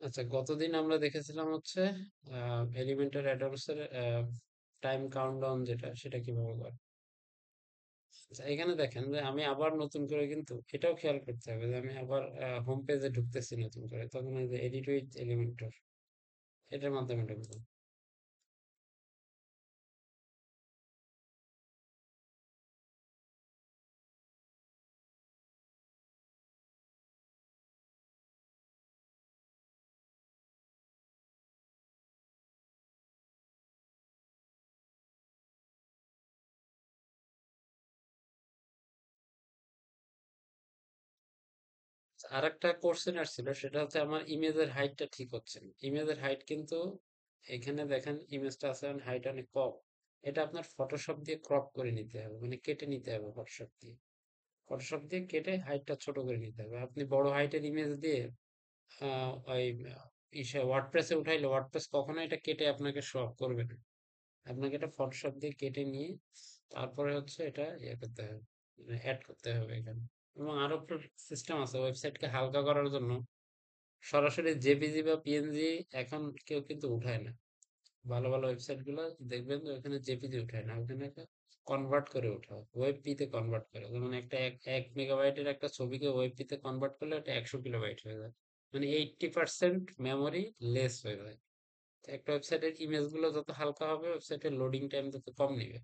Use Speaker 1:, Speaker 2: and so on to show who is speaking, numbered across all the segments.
Speaker 1: আচ্ছা, গতদিন আমরা দেখেছিলাম হচ্ছে এলিমেন্টাল অ্যাডামস এর টাইম কাউন্টডাউন যেটা সেটা কিভাবে করে। আচ্ছা, এখানে দেখেন যে আমি আবার নতুন করে কিন্তু এটাও খেয়াল করতে হবে যে আমি আবার হোম পেজে ঢুকতেছি নতুন করে, তখন এই যে এডিট উইথ এলিমেন্টর এটার মাধ্যমে ঢুকবো। আরেকটা কোশ্চেন আসছিল, সেটা হচ্ছে আমার ইমেজের হাইটটা ঠিক হচ্ছে না। ইমেজের হাইট কিন্তু এখানে দেখেন ইমেজটা আছে হাইট অনেক কম। এটা আপনার ফটোশপ দিয়ে ক্রপ করে নিতে হবে, মানে কেটে নিতে হবে ফটোশপ দিয়ে। ফটোশপ দিয়ে কেটে হাইটটা ছোট করে নিতে হবে। আপনি বড় হাইটের ইমেজ দিয়ে ওই ইসে ওয়ার্ডপ্রেসে উঠাইলে ওয়ার্ডপ্রেস কখনো এটা কেটে আপনাকে শো অফ করবে না। আপনাকে এটা ফটোশপ দিয়ে কেটে নিয়ে তারপরে হচ্ছে এটা ইয়ে করতে হবে, অ্যাড করতে হবে এখানে। এবং আরো সিস্টেম আছে ওয়েবসাইটকে হালকা করার জন্য। সরাসরি জেপিজি বা পিএনজি এখন কেউ কিন্তু উঠায় না। ভালো ভালো ওয়েবসাইট গুলো দেখবেন যে ওখানে জেপিজি উঠায় না, ওখানে কনভার্ট করে ওঠায়, ওয়েব পিতে কনভার্ট করে। যেমন একটা এক মেগাবাইটের একটা ছবিকে ওয়েব পিতে কনভার্ট করলে ওটা 100 কিলোবাইট হয়ে যায়, মানে 80% মেমোরি লেস হয়ে যায়। তো একটা ওয়েবসাইটের ইমেজ গুলো যত হালকা হবে ওয়েবসাইটের লোডিং টাইম তত কম নিবে।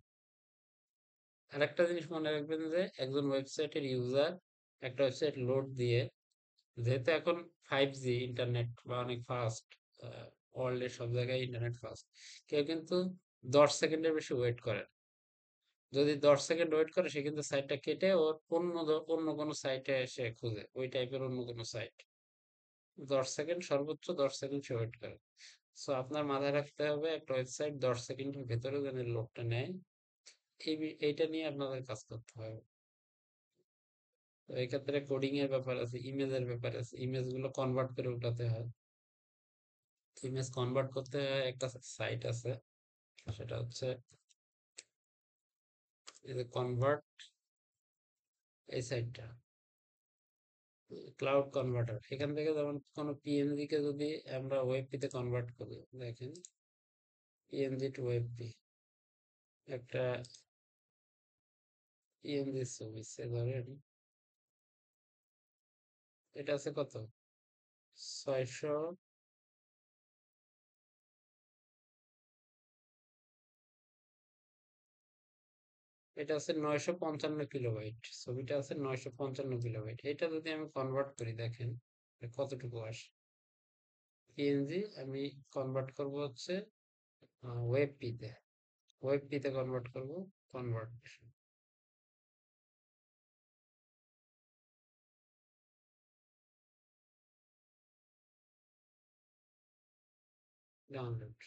Speaker 1: আর একটা জিনিস মনে রাখবেন যে একজন ওয়েবসাইটের ইউজার একটা ওয়েবসাইট লোড দিয়ে, যেহেতু এখন 5G ইন্টারনেট বা অনেক ফাস্ট, ওয়ার্ল্ডের সব জায়গায় ইন্টারনেট ফাস্ট, কেউ কিন্তু 10 সেকেন্ডের বেশি ওয়েট করে না। যদি 10 সেকেন্ড ওয়েট করে সে কিন্তু সাইটটা কেটে ওর অন্য কোনো সাইটে এসে খুঁজে ওই টাইপের অন্য কোনো সাইট। 10 সেকেন্ড, সর্বোচ্চ 10 সেকেন্ড সে ওয়েট করে। সো আপনার মাথায় রাখতে হবে একটা ওয়েবসাইট 10 সেকেন্ডের ভেতরে যেন লোডটা নেয়। এইটা নিয়ে আপনাদের কাজ করতে হবে। তো এই ক্ষেত্রে কোডিং এর ব্যাপার আছে, ইমেজের ব্যাপার আছে, ইমেজ গুলো কনভার্ট করে উঠাতে হয়। ইমেজ কনভার্ট করতে হয় একটা সাইট আছে, সেটা হচ্ছে এই যে কনভার্ট, এই সাইটটা ক্লাউড কনভার্টার। এখান থেকে যেমন কোনো পিএনজি কে যদি আমরা ওয়েবপি তে কনভার্ট করি, দেখেন পিএনজি টু ওয়েবপি, একটা পিএনজি ছবি সে ধরেন এটা আছে কত, 600, এটা আছে 955 কিলোবাইট, ছবিটা আছে 955 কিলোবাইট। এটা যদি আমি কনভার্ট করি দেখেন কতটুকু আসে। পিএনজি আমি কনভার্ট করব হচ্ছে ওয়েবপি তে, ওয়েবপি তে কনভার্ট করব। কনভার্ট, ডাউনলোড,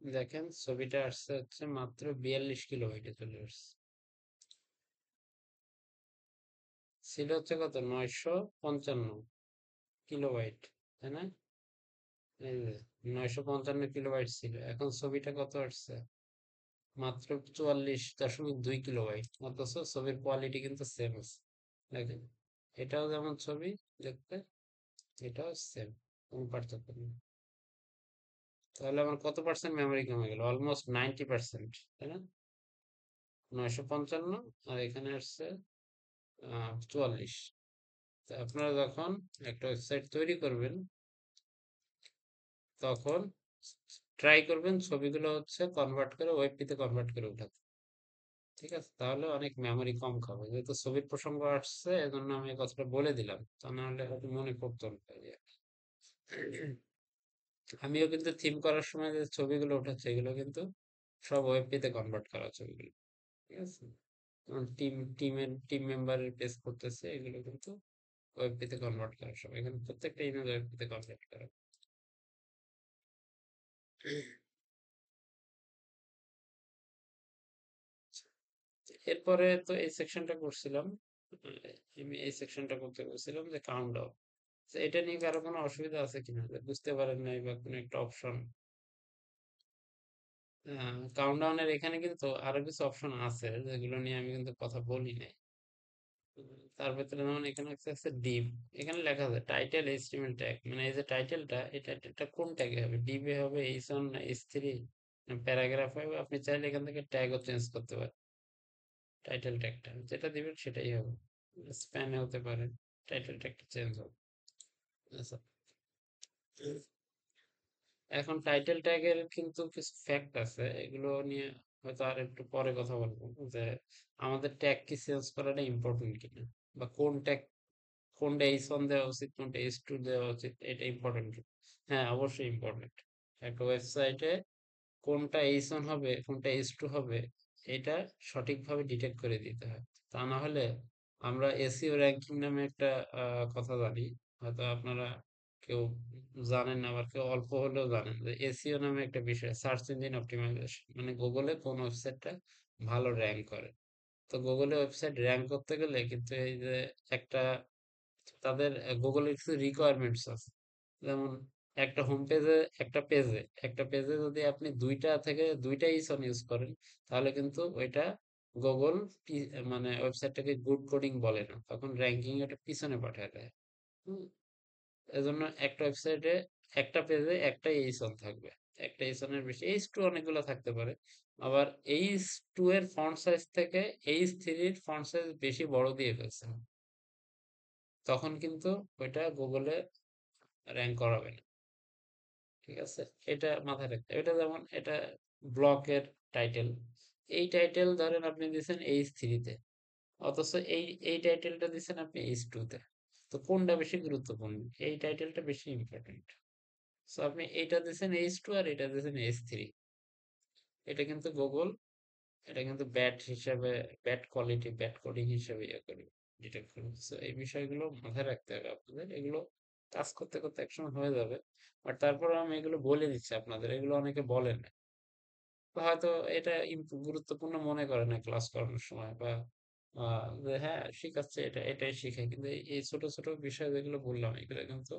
Speaker 1: দেখেন ছবিটা আসছে হচ্ছে মাত্র 42 কিলোবাইটে চলে আসছে। ছিল হচ্ছে কত, 955 কিলোবাইট, তাই না? এই যে 955 কিলোবাইট ছিল, এখন ছবিটা কত আসছে, মাত্র 44.2 কিলোবাইট। অথচ ছবির কোয়ালিটি কিন্তু সেম আছে। দেখেন এটাও যেমন ছবি দেখতে, এটাও সেম, কোনো পার্থক্য নেই। তাহলে আমার কত পার্সেন্ট মেমোরি কমে গেল, অলমোস্ট 90%, তাই না? 955 আর এখানে আসছে 44। তো আপনারা যখন একটা ওয়েবসাইট তৈরি করবেন তখন ট্রাই করবেন ছবিগুলো হচ্ছে কনভার্ট করে ওয়েবপিতে কনভার্ট করে উঠাতে। ঠিক আছে, তাহলে অনেক মেমোরি কম খাবে। যেহেতু ছবির প্রসঙ্গ আসছে এজন্য আমি এই কথাটা বলে দিলাম, তা নাহলে হয়তো মনে পড়তো না যে। আমিও কিন্তু থিম করার সময় যে ছবিগুলো উঠাচ্ছি এগুলো কিন্তু সব ওয়েবপিতে কনভার্ট করা ছবিগুলো। ঠিক আছে, টিম মেম্বারের পেজ করতেছে এগুলো কিন্তু ওয়েবপিতে কনভার্ট করা, সব এখানে প্রত্যেকটা ইমেজ ওয়েবপিতে কনভার্ট করা। এরপরে তো এই সেকশনটা করছিলাম, আমি এই সেকশনটা করতে বলছিলাম যে কাউন্ট ডাউন। এটা নিয়ে কারো কোনো অসুবিধা আছে কিনা, যে বুঝতে পারেন নাই বা কোনো একটা অপশন। কাউন্ট ডাউনের এখানে কিন্তু আরো কিছু অপশন আছে যেগুলো নিয়ে আমি কিন্তু কথা বলি নাই। তার ভেতরে যেমন এখানে আছে ডিভ। এখানে লেখা আছে টাইটেল এইচটিএমএল ট্যাগ, মানে এই যে টাইটেলটা, এই টাইটেলটা কোন ট্যাগে হবে, ডিভে হবে, এইচ1 না এইচ3 না প্যারাগ্রাফ হবে। আপনি চাইলে এখান থেকে ট্যাগও চেঞ্জ করতে পারেন। টাইটেল ট্যাগটা যেটা দিবেন সেটাই হবে। স্প্যানে হতে পারে, টাইটেল ট্যাগটা চেঞ্জ হবে। আচ্ছা, এখন টাইটেল ট্যাগের কিন্তু কিছু ফ্যাক্ট আছে, এগুলো নিয়ে হয়তো আর একটু পরে কথা বলবো, যে আমাদের ট্যাগ কি চেঞ্জ করাটা ইম্পর্টেন্ট কিনা, বা কোন ট্যাগ, কোনটা এইচ1 দেওয়া উচিত, কোনটা এইচ2 দেওয়া উচিত, এটা ইম্পর্টেন্ট। হ্যাঁ, অবশ্যই ইম্পর্টেন্ট। একটা ওয়েবসাইটে কোনটা এইচ1 হবে, কোনটা এইচ2 হবে, এটা সঠিকভাবে ডিটেক্ট করে দিতে হয়। তা না হলে, আমরা এসইও র্যাঙ্কিং নামে একটা কথা জানি, হয়তো আপনারা কেউ জানেন না, আবার কেউ অল্প হলেও জানেন, যে এসইও নামে একটা বিষয়, সার্চ ইঞ্জিন অপটিমাইজেশন, মানে গুগলে কোন ওয়েবসাইটটা ভালো র্যাঙ্ক করে। তো গুগলে ওয়েবসাইট র্যাঙ্ক করতে গেলে কিন্তু এই যে একটা, তাদের গুগলের কিছু রিকোয়ারমেন্টস আছে। যেমন একটা হোম পেজে, একটা পেজে যদি আপনি দুইটা ইসন ইউজ করেন, তাহলে কিন্তু ওইটা গুগল মানে ওয়েবসাইটটাকে গুড কোডিং বলে না, তখন র্যাঙ্কিং এটা পিছনে পাঠায় দেয়। হুম, এজন্য একটা ওয়েবসাইটে, একটা পেজে একটা এইচন থাকবে, একটা এইচনের বেশি, এইচ টু অনেকগুলো থাকতে পারে। আবার এইচ টু এর ফন্ট সাইজ থেকে এইচ3 এর ফন্ট সাইজ বেশি বড় দিয়ে ফেলছে, তখন কিন্তু ওইটা গুগলে র্যাঙ্ক করাবে না। ঠিক আছে, এটা মাথায় রাখতে হবে। এটা যেমন এটা ব্লকের টাইটেল, এই টাইটেল ধরেন আপনি দিচ্ছেন এইচ3-তে, অথচ এই টাইটেলটা দিচ্ছেন আপনি এইচ2-তে। তো কোনটা বেশি গুরুত্বপূর্ণ? এই টাইটেলটা বেশি ইম্পর্টেন্ট। সো আপনি এইটা দিচ্ছেন এইচ2 আর এটা দিচ্ছেন এইচ3, এটা কিন্তু গুগল, এটা কিন্তু ব্যাড হিসাবে, ব্যাড কোয়ালিটি, ব্যাড কোডিং হিসাবে ইয়ে করবে, ডিটেক্ট করবে। সো এই বিষয়গুলো মাথায় রাখতে হবে আপনাদের। এগুলো কাজ করতে করতে একসময় হয়ে যাবে, বাট তারপর আমি এগুলো বলে দিচ্ছি আপনাদের, এগুলো অনেকে বলে না, তো হয়তো এটা গুরুত্বপূর্ণ মনে করে না ক্লাস করানোর সময়, বা যে হ্যাঁ শিখাচ্ছে, এটাই শিখাই, কিন্তু এই ছোট ছোট বিষয় যেগুলো বললাম, এগুলো কিন্তু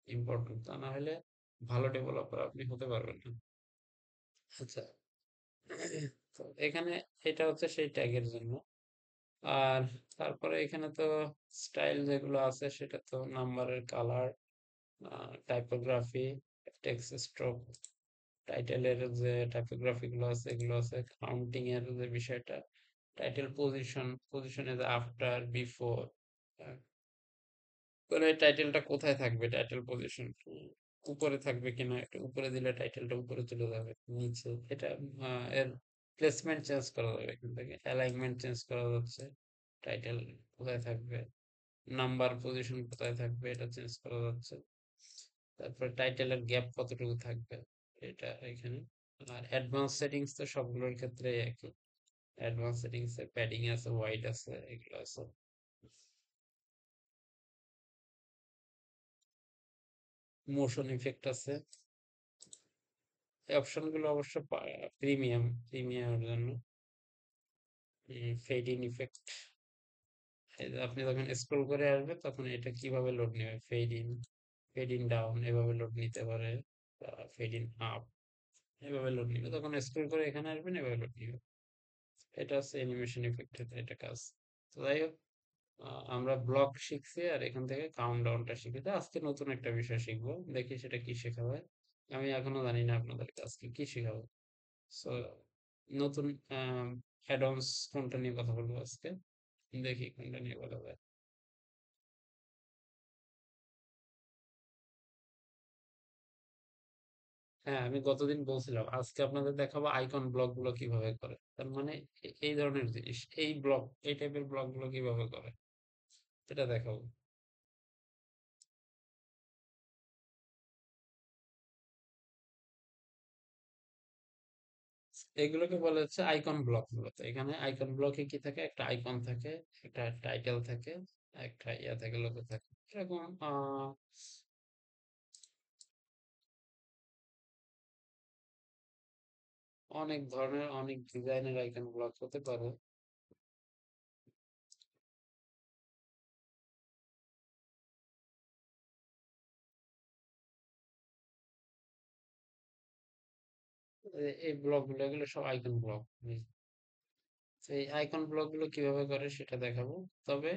Speaker 1: ইম্পর্টেন্ট, তা না হলে ভালো ডেভেলপার আপনি হতে পারবেন না। আচ্ছা, তো এখানে এটা হচ্ছে সেই ট্যাগের জন্য। আর তারপরে এখানে তো স্টাইল যেগুলো আছে, সেটা তো নাম্বারের কালার, টাইপোগ্রাফি, টেক্সট স্ট্রোক, টাইটেলের যে টাইপোগ্রাফি গুলো আছে এগুলো আছে, কাউন্টিং এর যে বিষয়টা, title position, position as after, before, মানে টাইটেলটা কোথায় থাকবে, টাইটেল পজিশন উপরে থাকবে কিনা, একটু উপরে দিলে টাইটেলটা উপরে চলে যাবে, নিচে এটা এর প্লেসমেন্ট চেঞ্জ করা যাবে, এখান থেকে অ্যালাইনমেন্ট চেঞ্জ করা যাচ্ছে, টাইটেল কোথায় থাকবে, নাম্বার পজিশন কোথায় থাকবে, এটা চেঞ্জ করা যাচ্ছে। তারপরে টাইটেলের গ্যাপ কতটুকু থাকবে, এটা এখানে। আর অ্যাডভান্স সেটিংস তো সবগুলোর ক্ষেত্রে একই, অ্যাডভান্স সেটিংস এ প্যাডিং আছে, ওয়াইড আছে, এগুলো আছে। মোশন ইফেক্ট আছে। এই অপশনগুলো অবশ্য প্রিমিয়ামের জন্য। ফেড ইন ইফেক্ট, আপনি যখন স্ক্রল করে আসবে তখন এটা কিভাবে লোড নেবে, ফেড ইন ডাউন এভাবে লোড নিতে পারে, ফেড ইন আপ এভাবে লোড নিবে, তখন স্ক্রল করে এখানে আসবেন, এভাবে লোড নিবে। এটা হচ্ছে অ্যানিমেশন ইফেক্টের এটা কাজ। তো যাই হোক, আমরা ব্লক শিখছি, আর এখান থেকে কাউন্টডাউনটা শিখেছি। আজকে নতুন একটা বিষয় শিখবো, দেখি সেটা কি শেখা হয়। আমি এখনো জানি না আপনাদেরকে আজকে কি শেখাবো। সো নতুন অ্যাডভান্স কোনটা নিয়ে কথা বলবো আজকে, দেখি কোনটা নিয়ে বলা যায়। হ্যাঁ, আমি গতদিন বলছিলাম আজকে আপনাদের দেখাবো আইকন ব্লক গুলো কিভাবে করে, তার মানে এই ধরনের জিনিস, এই ব্লক, এই টাইপের ব্লক গুলো কিভাবে করে এটা দেখাবো। এগুলোকে বলা হচ্ছে আইকন ব্লক। মূলত এখানে আইকন ব্লকে কি থাকে, একটা আইকন থাকে, একটা টাইটেল থাকে, একটা ইয়া থাকে, লোগো থাকে, এরকম অনেক ধরনের, অনেক ডিজাইনের আইকন ব্লক হতে পারে। এই ব্লক গুলো, এগুলো সব আইকন ব্লক। এই আইকন ব্লক গুলো কিভাবে করে সেটা দেখাবো। তবে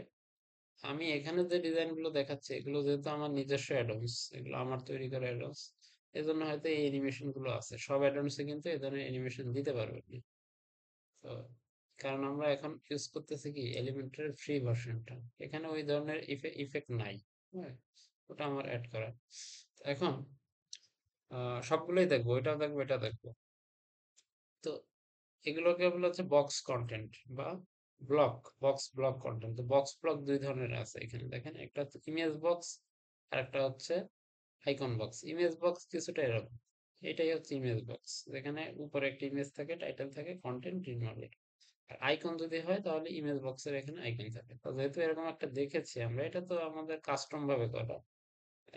Speaker 1: আমি এখানে যে ডিজাইন গুলো দেখাচ্ছি এগুলো যেহেতু আমার নিজস্ব অ্যাডন্স, এগুলো আমার তৈরি করা অ্যাডন্স, এজন্য হয়তো এই অ্যানিমেশন গুলো আছে। সব অ্যাডন্সে কিন্তু এই ধরনের অ্যানিমেশন দিতে পারবেন না। তো কারণ আমরা এখন ইউজ করতেছি কি এলিমেন্টের ফ্রি ভার্সনটা, এখানে ওই ধরনের ইফেক্ট নাই। হ্যাঁ, ওটা আমার অ্যাড করা। এখন সবগুলোই দেখবো, এটাও দেখবো, এটা দেখবো। তো এগুলোকে বলা হচ্ছে বক্স কন্টেন্ট বা ব্লক কন্টেন্ট। তো বক্স ব্লক দুই ধরনের আছে এখানে দেখেন, একটা হচ্ছে ইমেজ বক্স আর একটা হচ্ছে আইকন বক্স। ইমেজ বক্স কিছুটা এরকম, এটাই হচ্ছে ইমেজ বক্স, যেখানে উপরে একটা ইমেজ থাকে, টাইটেল থাকে, কন্টেন্ট ইনভলভড। আর আইকন যদি হয় তাহলে ইমেজ বক্সের এখানে আইকন থাকে। তো যেহেতু এরকম একটা দেখেছি আমরা, এটা তো আমাদের কাস্টম ভাবে করা,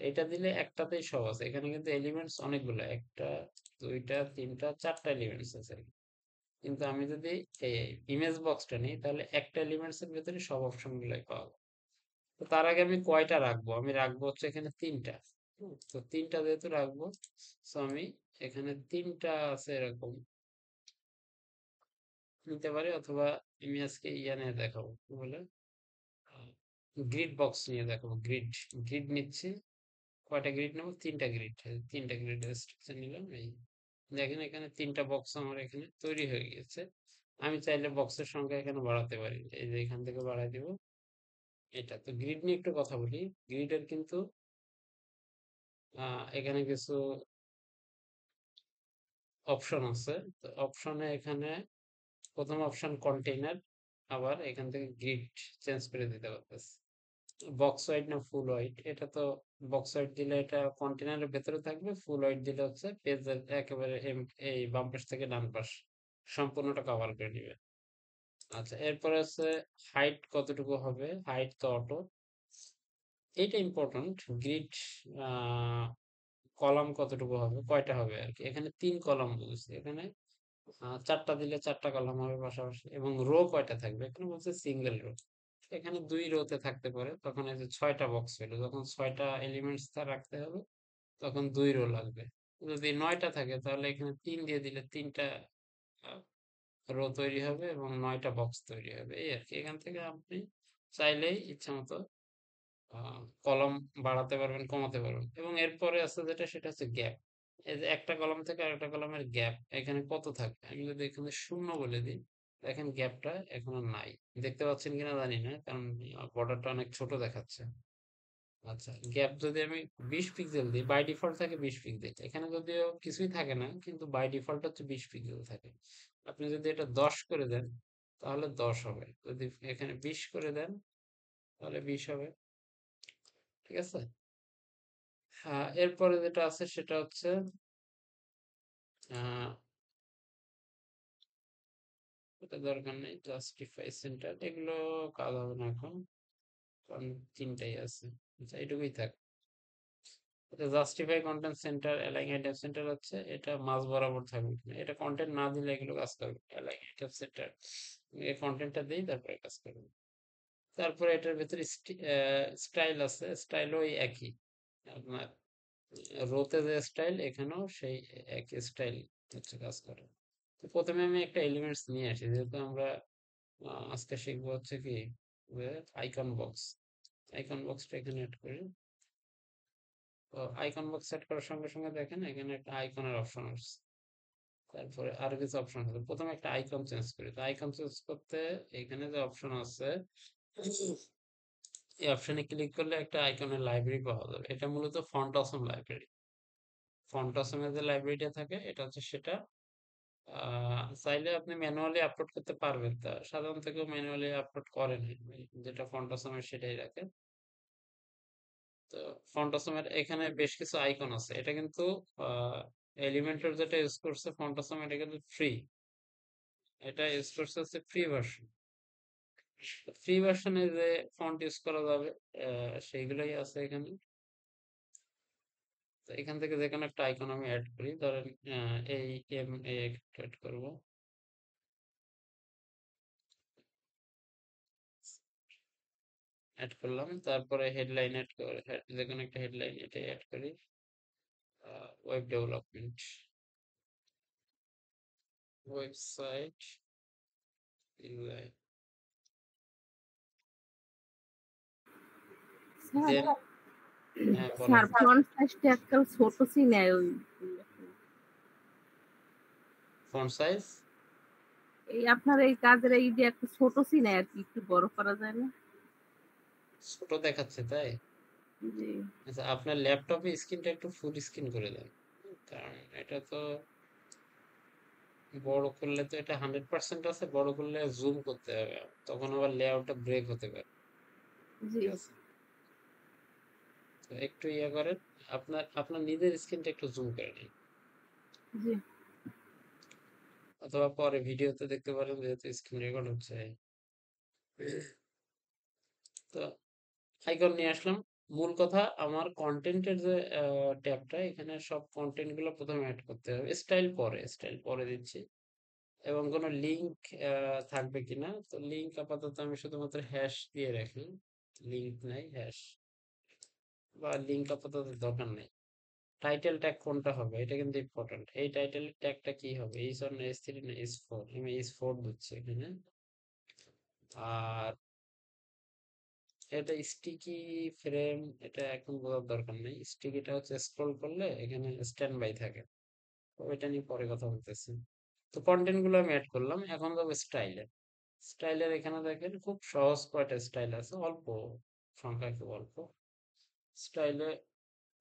Speaker 1: এটা দিলে একটাতেই সব আছে। এখানে কিন্তু এলিমেন্টস অনেকগুলো, একটা, দুইটা, তিনটা, চারটা এলিমেন্টস আছে। কিন্তু আমি যদি এই ইমেজ বক্সটা নিই তাহলে একটা এলিমেন্টস এর ভেতরে সব অপশন গুলাই পাওয়া যায়। তো তার আগে আমি কয়টা রাখবো, আমি রাখবো হচ্ছে এখানে তিনটা। তো তিনটা যেহেতু রাখবো, তো আমি এখানে তিনটা আছে এরকম নিতে পারি, অথবা আমি আজকে ইয়া নিয়ে দেখাবো, কি বলে, গ্রিড বক্স নিয়ে দেখাবো। গ্রিড নিচ্ছি। কয়টা গ্রিড নেবো? তিনটা গ্রিড। তিনটা গ্রিড স্ট্রাকচার নিলাম। এই দেখেন এখানে তিনটা বক্স আমার এখানে তৈরি হয়ে গেছে। আমি চাইলে বক্সের সংখ্যা এখানে বাড়াতে পারি, এই যে এখান থেকে বাড়াই দিব। এটা তো গ্রিড নিয়ে একটু কথা বলি। গ্রিডের কিন্তু এখানে কিছু অপশন আছে। তো অপশনে এখানে প্রথম অপশন কন্টেইনার, আবার এখান থেকে গ্রিড চেঞ্জ করে দিতে পারতেছে। বক্স ওয়াইড না ফুল ওয়াইড, এটা তো বক্স ওয়াইড দিলে এটা কন্টেনারের ভেতরে থাকবে, ফুল ওয়াইড দিলে হচ্ছে পেজের একেবারে এই বাম পাশ থেকে ডান পাশ সম্পূর্ণটা কভার করে নিবে। আচ্ছা, এরপরে আছে হাইট কতটুকু হবে, হাইট তো অটো, এটা ইম্পর্টেন্ট। গ্রিড কলাম কতটুকু হবে, কয়টা হবে আর কি, এখানে তিন কলাম বলছে, এখানে চারটা দিলে চারটা কলাম হবে পাশাপাশি। এবং রো কয়টা থাকবে, এখানে বলছে সিঙ্গেল রো, এখানে দুই রোতে থাকতে পারে। তখন এই যে ছয়টা বক্স হলো, যখন ছয়টা এলিমেন্টস তা রাখতে হবে তখন দুই রো লাগবে। যদি নয়টা থাকে তাহলে এখানে তিন দিয়ে দিলে তিনটা রো তৈরি হবে এবং নয়টা বক্স তৈরি হবে, এই আর কি। এখান থেকে আপনি চাইলেই ইচ্ছা মতো কলম বাড়াতে পারবেন, কমাতে পারবেন। এবং এরপরে আছে যেটা, সেটা হচ্ছে গ্যাপ। এই যে একটা কলাম থেকে আরেকটা কলামের গ্যাপ এখানে কত থাকবে, আমি যদি এখানে শূন্য বলে দিই, দেখেন গ্যাপটা এখনো নাই। দেখতে পাচ্ছেন কিনা জানি না, কারণ বর্ডারটা অনেক ছোট দেখাচ্ছে। আচ্ছা, গ্যাপ যদি আমি 20 পিক্সেল দিই, বাই ডিফল্ট থাকে 20 পিক্সেল, এখানে যদিও কিছুই থাকে না, কিন্তু বাই ডিফল্ট হচ্ছে 20 পিক্সেল থাকে। আপনি যদি এটা 10 করে দেন তাহলে 10 হবে, যদি এখানে 20 করে দেন তাহলে 20 হবে। ঠিক আছে। হ্যাঁ, এরপরে যেটা আছে সেটা হচ্ছে আহ এটা দরকার নেই, জাস্টিফাই সেন্টার, এগুলো কাজ হবে না এখন, কারণ তিনটাই আছে। আচ্ছা, এটুকুই থাক। এটা justify content centre, align item centre হচ্ছে এটা মাঝ বরাবর থাকবে কিনা, এটা কন্টেন্ট না দিলে এগুলো কাজ করবে না। অ্যালাইন আইটেম সেন্টার, এই কন্টেন্টটা দিই তারপরে কাজ করবে। তারপরে এটার ভিতরে স্টাইল আছে, স্টাইল ওই একই আপনার রোতে যে স্টাইল, এখানেও সেই একই স্টাইল হচ্ছে কাজ করে। তো প্রথমে আমি একটা এলিমেন্টস নিয়ে আসি, যেহেতু আমরা আজকে শিখবো হচ্ছে কি আইকন বক্স। আইকন বক্সটা এখানে অ্যাড করি। তো আইকন বক্স সেট করার সঙ্গে সঙ্গে দেখেন এখানে একটা আইকনের অপশন আসছে। তারপরে আরো কিছু অপশন আছে, প্রথমে একটা আইকন চেঞ্জ করি। তো আইকন চেঞ্জ করতে এখানে যে অপশন আছে, এই অপশনে ক্লিক করলে একটা আইকনের লাইব্রেরি পাওয়া যাবে। এটা মূলত ফন্ট অসম লাইব্রেরি। ফন্ট অসমের যে লাইব্রেরিটা থাকে এটা হচ্ছে সেটা। চাইলে আপনি ম্যানুয়ালি আপলোড করতে পারবেন, তা সাধারণত কেউ ম্যানুয়ালি আপলোড করে না, যেটা ফন্ট অসমের সেটাই রাখে। তো ফন্টাসমের এখানে বেশ কিছু আইকন আছে, এটা কিন্তু এলিমেন্টর যেটা ইউজ করছে ফন্টাসম, এটা কিন্তু ফ্রি। এটা ইউজ করছে হচ্ছে ফ্রি ভার্সন। ফ্রি ভার্সনে যে ফন্ট ইউজ করা যাবে সেইগুলোই আছে এখানে। তো এখান থেকে যে কোনো একটা আইকন আমি অ্যাড করি, ধরেন এই এম এ অ্যাড করব। অ্যাড করলাম, তারপরে হেডলাইন অ্যাড করে, যে কোনো একটা হেডলাইন এটাই অ্যাড করি। Web development, website design,
Speaker 2: sir,
Speaker 1: then হ্যাঁ বলেন।
Speaker 2: স্যার ফন্ট সাইজটা একদম ছোট নেয় ওই
Speaker 1: ফন্ট সাইজ
Speaker 2: এই আপনার এই কাজের এই যে একটু ছোট নেয় আর কি একটু বড় করা যায় না?
Speaker 1: ছোট দেখাচ্ছে তাই?
Speaker 2: জি,
Speaker 1: আচ্ছা আপনার ল্যাপটপে স্ক্রিনটা একটু ফুল স্ক্রিন করে দেন, কারণ এটা তো বড় করলে তো এটা 100% আছে, বড় করলে জুম করতে হবে, তখন আবার লেআউটটা ব্রেক হতে পারে।
Speaker 2: জি,
Speaker 1: ঠিক আছে, তো একটু ইয়ে করেন, আপনার আপনার নিজের স্ক্রিনটা একটু জুম করে নিন,
Speaker 2: জি,
Speaker 1: অথবা পরে ভিডিওতে দেখতে পারেন যেহেতু স্ক্রিন রেকর্ড হচ্ছে। তো আইকন নিয়ে আসলাম। মূল কথা আমার কন্টেন্টের যে ট্যাবটা, এখানে সব কন্টেন্ট গুলো প্রথমে অ্যাড করতে হবে, স্টাইল পরে দিচ্ছি। এবং কোনো লিঙ্ক থাকবে কিনা, তো লিঙ্ক আপাতত আমি শুধুমাত্র হ্যাশ দিয়ে রাখি, লিঙ্ক নাই হ্যাশ, বা লিঙ্ক আপাতত দরকার নেই। টাইটেল ট্যাগ কোনটা হবে এটা কিন্তু ইম্পর্টেন্ট, এই টাইটেল ট্যাগটা কি হবে, এইচ1 না এইচ3 না এইচ4, আমি এইচ4 দিচ্ছি এখানে। আর এটা স্টিকি ফ্রেম, এটা এখন বোঝার দরকার নেই, স্টিকিটা হচ্ছে স্ক্রল করলে এখানে স্ট্যান্ড বাই থাকে, তো এটা নিয়ে পরে কথা বলতেছি। তো কন্টেন্ট গুলো আমি অ্যাড করলাম, এখন যাবো স্টাইলে। স্টাইলের এখানে দেখেন খুব সহজ কয়টা স্টাইল আছে, অল্প সংখ্যা, খুব অল্প স্টাইলে।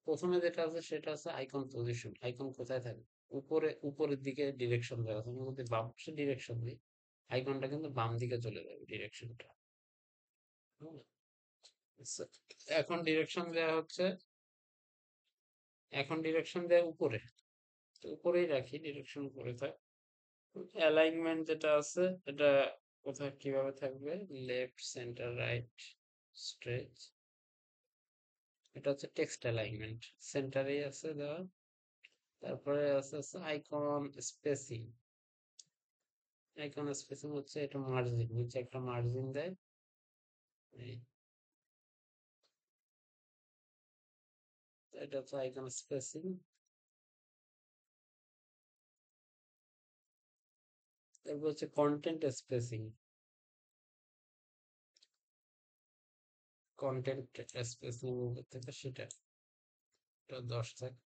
Speaker 1: প্রথমে যেটা আছে সেটা আছে আইকন পজিশন, আইকন কোথায় থাকে, উপরের দিকে ডিরেকশন দেওয়া আছে, আমি যদি বাম পাশে ডিরেকশন দিই আইকনটা কিন্তু বাম দিকে চলে যাবে ডিরেকশনটা। এখন ডিরেকশন দেওয়া হচ্ছে, এখন ডিরেকশন দেওয়া উপরে, তো উপরেই রাখি, ডিরেকশন উপরে থাক। অ্যালাইনমেন্ট যেটা আছে এটা কোথায় কিভাবে থাকবে, লেফট সেন্টার রাইট স্ট্রেচ, এটা হচ্ছে টেক্সট অ্যালাইনমেন্ট, সেন্টারেই আছে দেওয়া। তারপরে আছে আইকন স্পেসিং, আইকন স্পেসিং হচ্ছে এটা মার্জিন, নিচে একটা মার্জিন দেয়, এই এটা হচ্ছে আইকন স্পেসিং। তারপর হচ্ছে কন্টেন্ট স্পেসিং, কন্টেন্ট স্পেসিং থেকে সেটা, এটা 10 থাকে।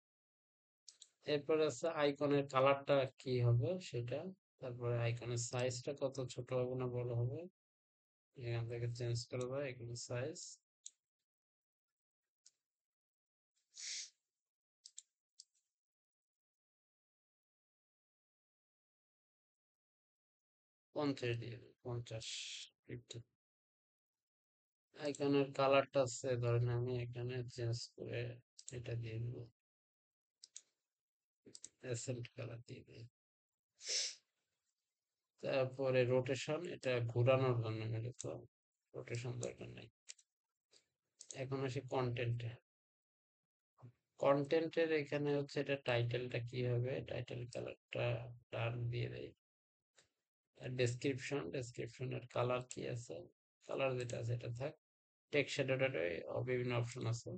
Speaker 1: এরপর আছে আইকনের কালারটা কি হবে সেটা, তারপরে আইকনের সাইজটা কত, ছোট হবে না বড় হবে, এখান থেকে চেঞ্জ করে দেয় এখানে সাইজ। পঞ্চাশ দিয়ে দেব, 50, 50। আইকনের কালারটা আছে ধরেন আমি এখানে চেঞ্জ করে এটা দিয়ে দেব, অ্যাসেন্ট কালার দিয়ে দিই। তারপরে রোটেশন, এটা ঘোরানোর জন্য মূলত, রোটেশন দরকার নাই। এখন আসি কন্টেন্টে, কন্টেন্টের এখানে হচ্ছে এটা টাইটেলটা কি হবে, টাইটেল কালারটা ডার্ক দিয়ে দেয়। ডেসক্রিপশন, ডেসক্রিপশনের কালার কি আছে, কালার যেটা আছে এটা থাক। টেক্সট শ্যাডোটারে বিভিন্ন অপশন আছে,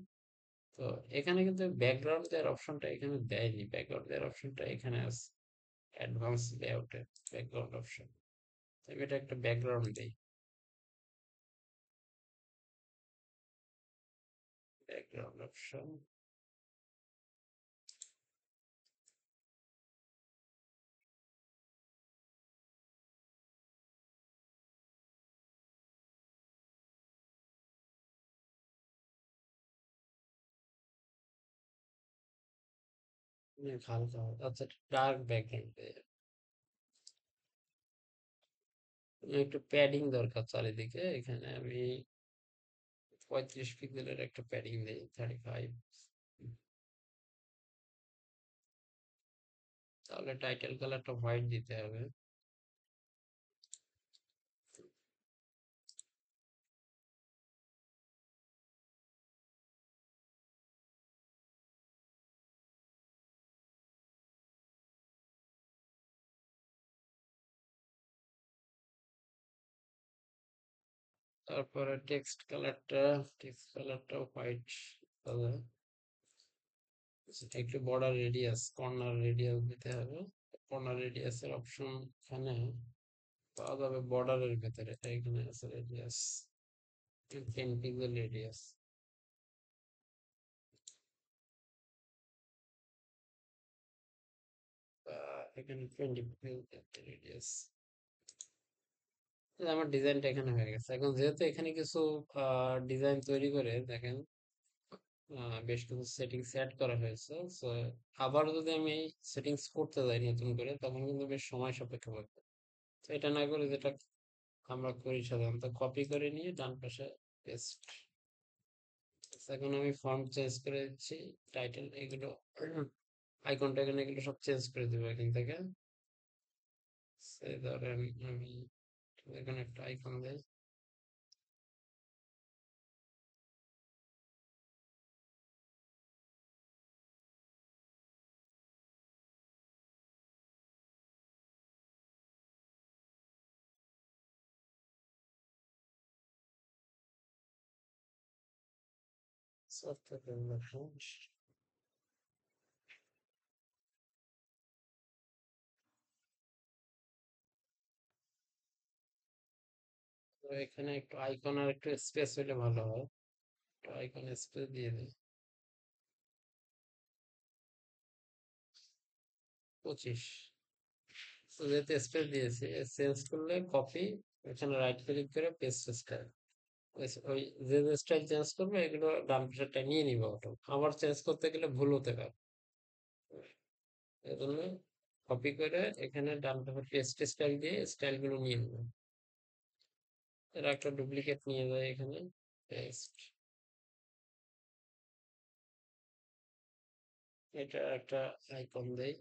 Speaker 1: তো এখানে কিন্তু ব্যাকগ্রাউন্ড দেওয়ার অপশনটা এখানে দেয়নি, ব্যাকগ্রাউন্ড দেওয়ার অপশনটা এখানে আছে অ্যাডভান্স লেআউটে, ব্যাকগ্রাউন্ড অপশন, আমি এটা একটা ব্যাকগ্রাউন্ড দেই, ব্যাকগ্রাউন্ড অপশন। হালকা আচ্ছা, ডার্ক ব্যাকগ্রাউন্ড, একটু প্যাডিং দরকার চারিদিকে, এখানে আমি 35 পিক্সেলের একটা প্যাডিং দিই, 35। তাহলে টাইটেল কালারটা হোয়াইট দিতে হবে। তারপরে টেক্সট কালারটা হোয়াইট হবে। একটু বর্ডার রেডিয়াস, কর্নার রেডিয়াস দিতে হবে, কর্নার রেডিয়াসের অপশন এখানে পাওয়া যাবে বর্ডারের ভেতরে, এখানে আছে রেডিয়াস, 10 পিক্সেল রেডিয়াস। এখানে 20 রেডিয়াস। আমার ডিজাইনটা এখানে হয়ে গেছে। এখন যেহেতু এখানে কিছু ডিজাইন তৈরি করে দেখেন, বেশ কিছু সেটিংস অ্যাড করা হয়েছে। সো আবার যদি আমি এই সেটিংস করতে যাই নতুন করে, তখন কিন্তু বেশ সময় সাপেক্ষ লাগবে। তো এটা না করে যেটা আমরা করি সাধারণত, কপি করে নিয়ে ডান পাশে পেস্ট। এখন আমি ফন্ট চেঞ্জ করে দিচ্ছি, টাইটেল এগুলো, আইকন টাইকন এগুলো সব চেঞ্জ করে দেবো এখান থেকে। ধরেন আমি এখানে একটা আইকন দেই। সফটওয়্যার ডেভেলপমেন্ট, তো এখানে একটু আইকন আর একটু স্পেস হলে ভালো হয়। একটু আইকন স্পেস দিয়ে দিই, 25। তো যেহেতু স্পেস দিয়েছি, চেঞ্জ করলে কপি, এখানে রাইট ক্লিক করে পেস্ট স্টাইল, ওই যে যে স্টাইল চেঞ্জ করবে এগুলো ডান পাশেরটা নিয়ে নিবে অটো। আবার চেঞ্জ করতে গেলে ভুল হতে পারে, এজন্য কপি করে এখানে ডান পাশে পেস্ট স্টাইল দিয়ে স্টাইল গুলো নিয়ে নেবে। এর একটা ডুপ্লিকেট নিয়ে যায় এখানে, পেস্ট, এটা একটা আইকন দেই।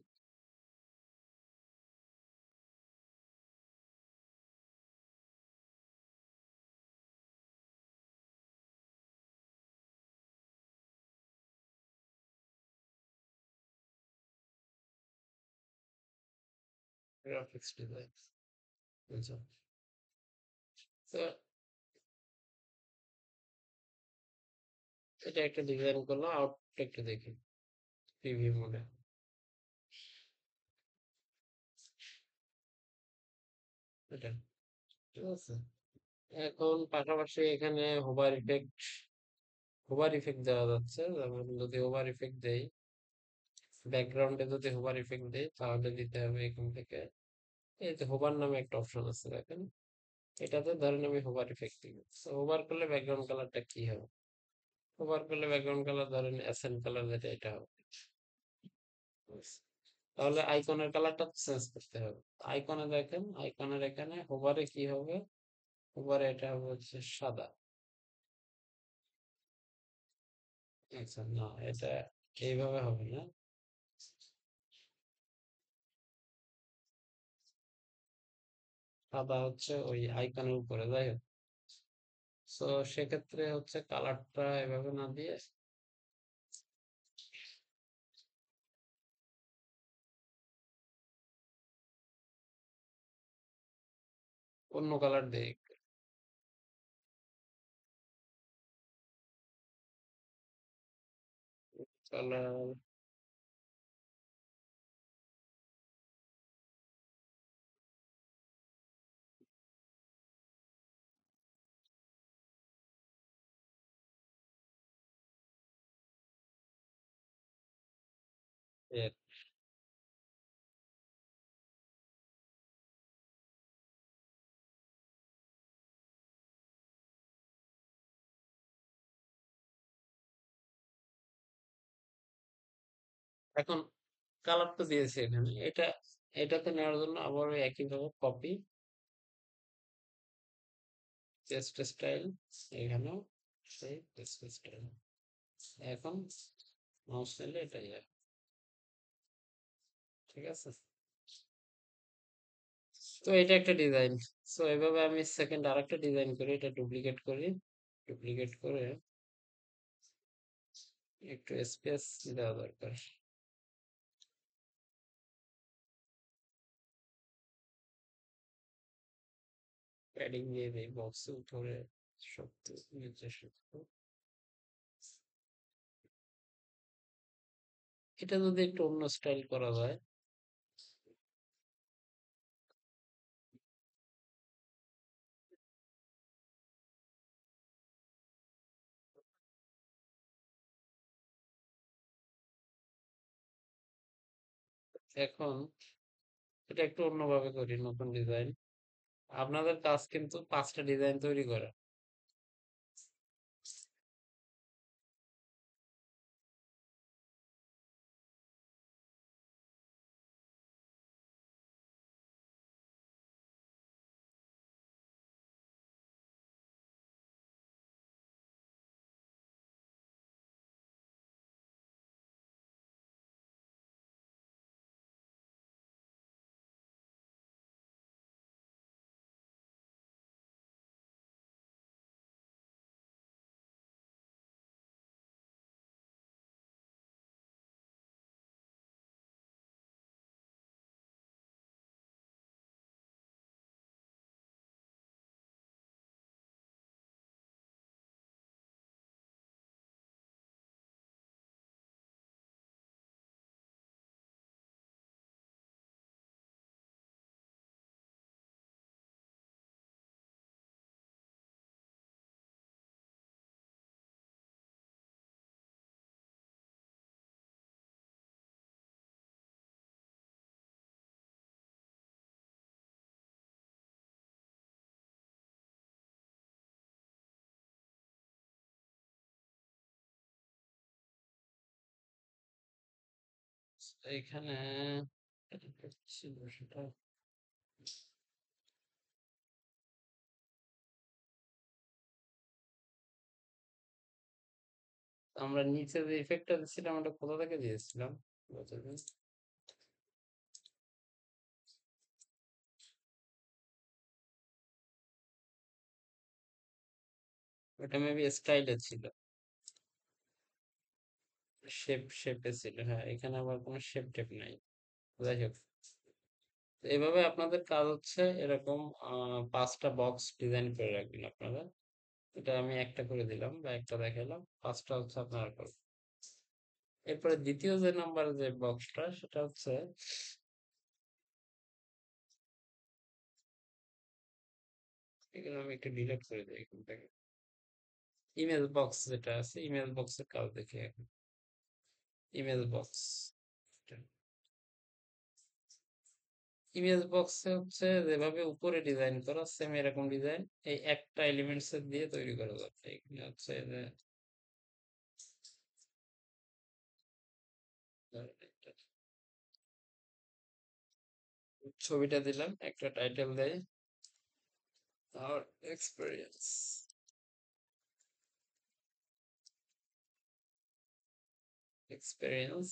Speaker 1: গ্রাফিক্স ডিজাইন, বুঝছো? তো এটা একটা ডিজাইন করলাম, আউটপুট একটু দেখি প্রিভিউ মোডে। এটা ঠিক আছে। এখন পাশাপাশি এখানে হোভার ইফেক্ট দেওয়া যাচ্ছে। যেমন যদি হোভার ইফেক্ট দেই, ব্যাকগ্রাউন্ডে যদি হোভার ইফেক্ট দেই, তাহলে দিতে হবে এখান থেকে, এই যে হোভার নামে একটা অপশন আছে দেখেন, এটাতে ধরেন আমি হোভার ইফেক্ট দিব। তো হোভার করলে ব্যাকগ্রাউন্ড কালারটা কি হবে? হোভার করলে ব্যাকগ্রাউন্ড কালার ধরেন অ্যাসেন্ট কালার, যেটা এটা হবে। তাহলে আইকনের কালারটা চেঞ্জ করতে হবে। আইকনে দেখেন, আইকনের এখানে হোভারে কি হবে, হোভারে এটা হবে হচ্ছে সাদা। আচ্ছা না, এটা এইভাবে হবে না, সাদা হচ্ছে ওই আইকনের উপরে, যাই হোক। তো সেক্ষেত্রে হচ্ছে কালারটা এভাবে না দিয়ে অন্য কালার দেই, কালার, এখন কালার তো দিয়েছি এখানে, এটাতে নেওয়ার জন্য আবার ওই একইভাবে কপি, পেস্ট স্টাইল, এখানেও সেই পেস্ট স্টাইল। এখন মাউস নিলে এটাই হয়, ঠিক আছে। তো এটা একটা ডিজাইন। সো এভাবে আমি সেকেন্ড আরেকটা ডিজাইন করি, এটা ডুপ্লিকেট করি, ডুপ্লিকেট করে একটু স্পেস দেওয়া দরকার, প্যাডিং দিয়ে দিই বক্সের উপরে, সত্তর নিচে 70। এটা যদি একটু অন্য স্টাইল করা যায়, এখন এটা একটু অন্যভাবে করি, নতুন ডিজাইন। আপনাদের কাজ কিন্তু 5টা ডিজাইন তৈরি করা। এখানে ছিল সেটা। আমরা নিচে যে ইফেক্টটা দিচ্ছিলাম ওটা কোথা থেকে দিয়েছিলাম? বুঝলেন? ওটা মেবি স্টাইলে ছিল, শেপে ছিল। হ্যাঁ, এখানে আবার কোনো শেপ টেপ নাই। যাই হোক, তো এভাবে আপনাদের কাজ হচ্ছে এরকম 5টা বক্স ডিজাইন করে রাখবেন আপনারা। এটা আমি একটা করে দিলাম বা একটা দেখালাম, 5টা হচ্ছে আপনারা করবেন। এরপরে দ্বিতীয় যে নাম্বার যে বক্সটা সেটা হচ্ছে, এগুলো আমি একটু ডিলিট করে দিই এখান থেকে। ইমেজ বক্স যেটা আছে, ইমেজ বক্সের কাজ দেখি এখন। ইমেজ বক্স, ইমেজ বক্সে হচ্ছে যেভাবে উপরে ডিজাইন করা সেম এরকম ডিজাইন এই একটা এলিমেন্টস দিয়ে তৈরি করা যাবে। এখানে হচ্ছে যে ধরেন ছবিটা দিলাম, একটা টাইটেল দেয় আর এক্সপেরিয়েন্স, এক্সপেরিয়েন্স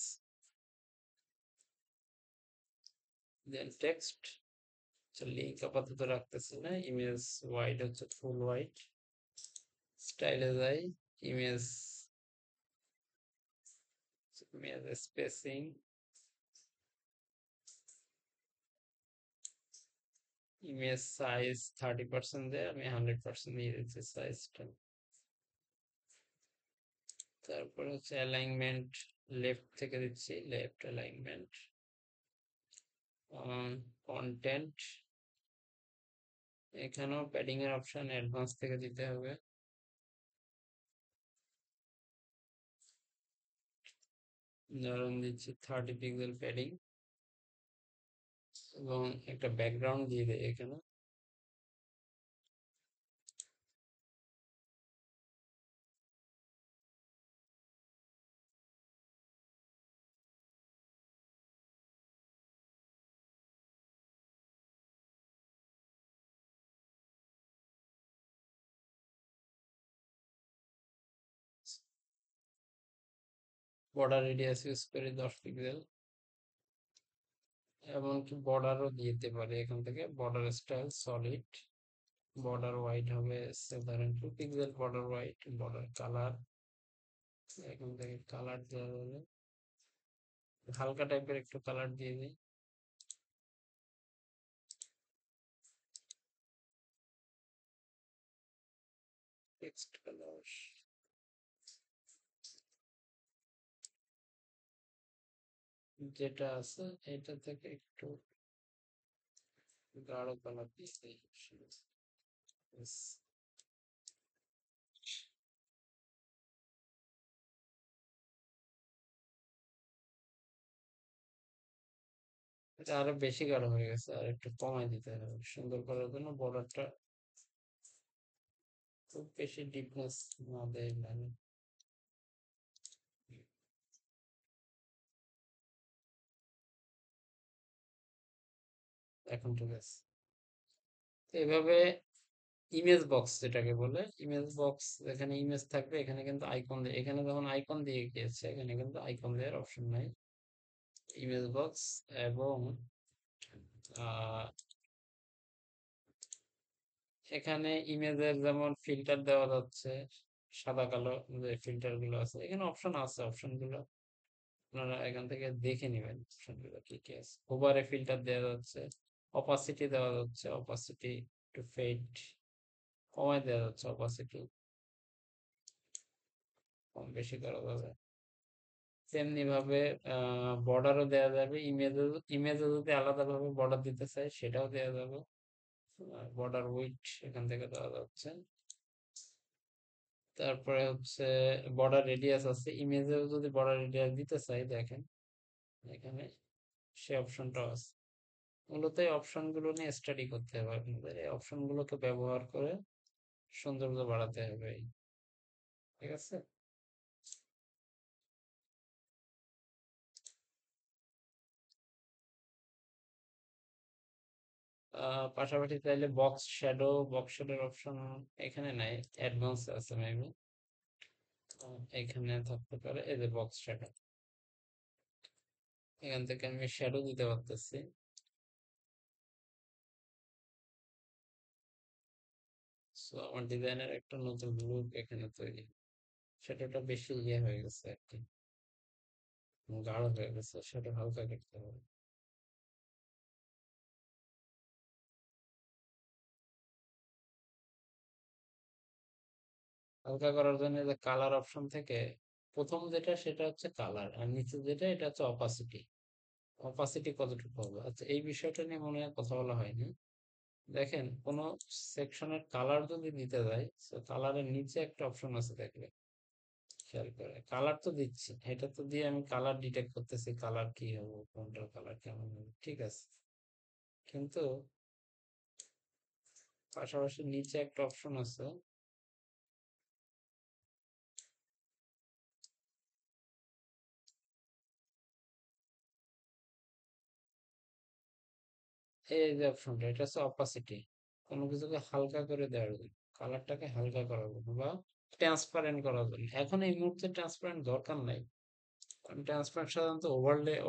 Speaker 1: দেন টেক্সট। লিঙ্ক আপাতত রাখতেছি না, ইমেজ ওয়াইড হচ্ছে ফুল ওয়াইড। স্টাইলে যাই, image, image spacing, image size 30% দেয়, আমি 100% দিয়ে দিচ্ছি সাইজটা। তারপর হচ্ছে অ্যালাইনমেন্ট, লেফট থেকে দিচ্ছি, লেফট অ্যালাইনমেন্ট। কন্টেন্ট, এখানেও প্যাডিং এর অপশন অ্যাডভান্স থেকে দিতে হবে। ধরুন দিচ্ছি 30 পিক্সেল প্যাডিং এবং একটা ব্যাকগ্রাউন্ড দিয়ে দেয় এখানে। বর্ডার রেডিয়াস ইউজ করে 10 পিক্সেল, এমনকি বর্ডারও দিতে পারে এখান থেকে। Border style solid, border white হবে ধরেন 2 pixel border white. Border colour, এখান থেকে কালার দেওয়া যাবে, হালকা টাইপের একটু কালার দিয়ে দিই। টেক্সট কালার, যেটা আছে এটা থেকে একটু গাঢ় কালার দিয়ে দিই। Yes. এটা আরো বেশি গাঢ় হয়ে গেছে, আর একটু কমাই দিতে হবে সুন্দর করার জন্য। বর্ডারটা খুব বেশি ডিপনেস না দেয় লাগে। এখন ঠিক আছে। তো এভাবে ইমেজ বক্স যেটাকে বলে, ইমেজ বক্স, এখানে ইমেজ থাকবে, এখানে কিন্তু আইকন দিয়ে, এখানে যখন আইকন দিয়ে গিয়েছে এখানে কিন্তু আইকন দেওয়ার অপশন নাই। ইমেজ বক্স এবং আহ, এখানে ইমেজের যেমন ফিল্টার দেওয়া যাচ্ছে, সাদা কালো যে ফিল্টার গুলো আছে, এখানে অপশন আছে, অপশন গুলো আপনারা এখান থেকে দেখে নেবেন অপশন গুলো কি কি আছে। ওভারে ফিল্টার দেওয়া যাচ্ছে, অপাসিটি দেওয়া যাচ্ছে, অপাসিটি টু ফেড কমায় দেওয়া যাচ্ছে, অপাসিটি কম বেশি করা যাবে। তেমনি ভাবে বর্ডারও দেওয়া যাবে, ইমেজে, ইমেজে যদি আলাদাভাবে বর্ডার দিতে চাই সেটাও দেওয়া যাবে। বর্ডার উইডথ এখান থেকে দেওয়া যাচ্ছে। তারপরে হচ্ছে বর্ডার রেডিয়াস আছে, ইমেজেও যদি বর্ডার রেডিয়াস দিতে চাই দেখেন এখানে সে অপশনটাও আছে। মূলত এই অপশন গুলো নিয়ে স্টাডি করতে হবে আপনাদের, এই অপশন গুলোকে ব্যবহার করে সৌন্দর্য বাড়াতে হবে, ঠিক আছে। পাশাপাশি চাইলে বক্স শ্যাডোর অপশন এখানে নাই, অ্যাডভান্স আছে মেবি, এখানে থাকতে পারে। এই যে বক্স শ্যাডো, এখান থেকে আমি শ্যাডো দিতে পারতেছি। সো আমার ডিজাইনের একটা নতুন লুক এখানে তৈরি, শ্যাডোটা বেশি ইয়ে হয়ে গেছে আর কি, গাঢ় হয়ে গেছে, শ্যাডো হালকা করতে হবে। হালকা করার জন্য যে কালার অপশন থেকে প্রথম যেটা সেটা হচ্ছে কালার, আর নিচে যেটা এটা হচ্ছে অপাসিটি। অপাসিটি কতটুকু হবে, আচ্ছা এই বিষয়টা নিয়ে মনে হয় কথা বলা হয়নি। দেখেন কোন সেকশনের কালার যদি দিতে যায়, তো কালারের নিচে একটা অপশন আছে দেখবে, খেয়াল করে, কালার তো দিচ্ছি, এটা তো দিয়ে আমি কালার ডিটেক্ট করতেছি, কালার কি হবে, কোনটার কালার কেমন হবে, ঠিক আছে। কিন্তু পাশাপাশি নিচে একটা অপশন আছে, এই যে অপশনটা, এটা হচ্ছে অপাসিটি, কোনো কিছুকে হালকা করে দেওয়ার জন্য, কালারটাকে হালকা করার জন্য বা ট্রান্সপারেন্ট করার জন্য। এখন এই মুহূর্তে ট্রান্সপারেন্ট দরকার নাই, কারণ ট্রান্সপারেন্ট সাধারণত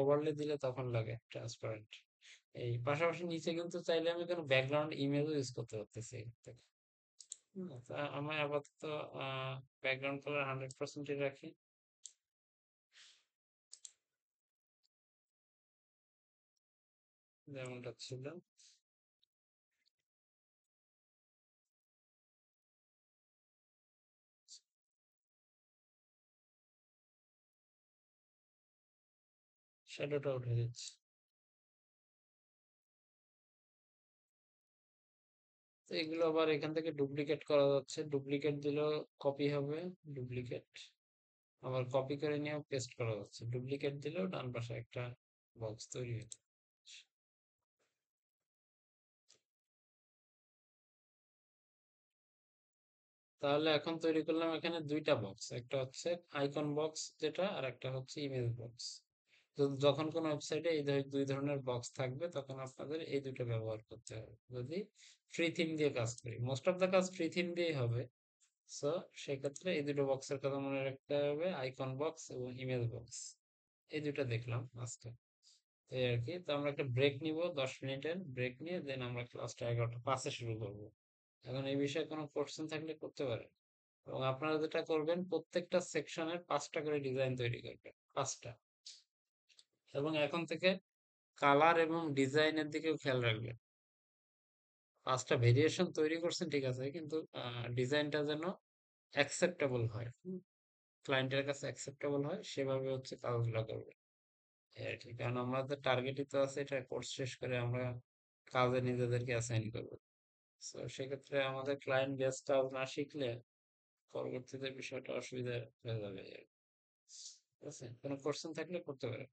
Speaker 1: ওভারলে দিলে তখন লাগে ট্রান্সপারেন্ট। এই পাশাপাশি নিচে কিন্তু চাইলে আমি কোনো ব্যাকগ্রাউন্ড ইমেজও ইউজ করতে পারতেছি এখান থেকে। তা আমি আপাতত ব্যাকগ্রাউন্ড কালার 100% রাখি, যেমনটা ছিল। শ্যাডোটা উঠে দিচ্ছি। তো এগুলো আবার এখান থেকে ডুপ্লিকেট করা যাচ্ছে, ডুপ্লিকেট দিলেও কপি হবে, ডুপ্লিকেট আবার কপি করে নিয়েও পেস্ট করা যাচ্ছে, ডুপ্লিকেট দিলেও ডান পাশে একটা বক্স তৈরি হয়ে যাচ্ছে। তাহলে এখন তৈরি করলাম এখানে দুইটা বক্স, একটা হচ্ছে আইকন বক্স যেটা, আর একটা হচ্ছে ইমেজ বক্স। তো যখন কোনো ওয়েবসাইটে এই দুই ধরনের বক্স থাকবে তখন আপনাদের এই দুটো ব্যবহার করতে হবে, যদি ফ্রি থিম দিয়ে কাজ করি, মোস্ট অফ দ্য কাজ ফ্রি থিম দিয়েই হবে। সো সেক্ষেত্রে এই দুটো বক্সের কথা মনে রাখতে হবে, আইকন বক্স এবং ইমেজ বক্স। এই দুটো দেখলাম আজকে, এই আর কি। তো আমরা একটা ব্রেক নিব, 10 মিনিটের ব্রেক নিয়ে দেন আমরা ক্লাসটা 11টা 5-এ শুরু করবো। এখন এই বিষয়ে কোনো কোশ্চেন থাকলে করতে পারেন। এবং আপনারা যেটা করবেন, প্রত্যেকটা সেকশনের 5টা করে ডিজাইন তৈরি করবেন, 5টা। এবং এখন থেকে কালার এবং ডিজাইনের দিকেও খেয়াল রাখবেন। 5টা ভেরিয়েশন তৈরি করছেন ঠিক আছে, কিন্তু ডিজাইনটা যেন অ্যাকসেপ্টেবল হয়, ক্লায়েন্টের কাছে অ্যাকসেপ্টেবল হয়, সেভাবে হচ্ছে কাজগুলো করবে, এই আর কি। কারণ আমাদের টার্গেটই তো আছে এটা কোর্স শেষ করে আমরা কাজে নিজেদেরকে অ্যাসাইন করবো। তো সেক্ষেত্রে আমাদের ক্লায়েন্ট বেস কাজ না শিখলে পরবর্তীতে বিষয়টা অসুবিধা হয়ে যাবে, ঠিক আছে। কোনো কোশ্চেন থাকলে করতে পারে।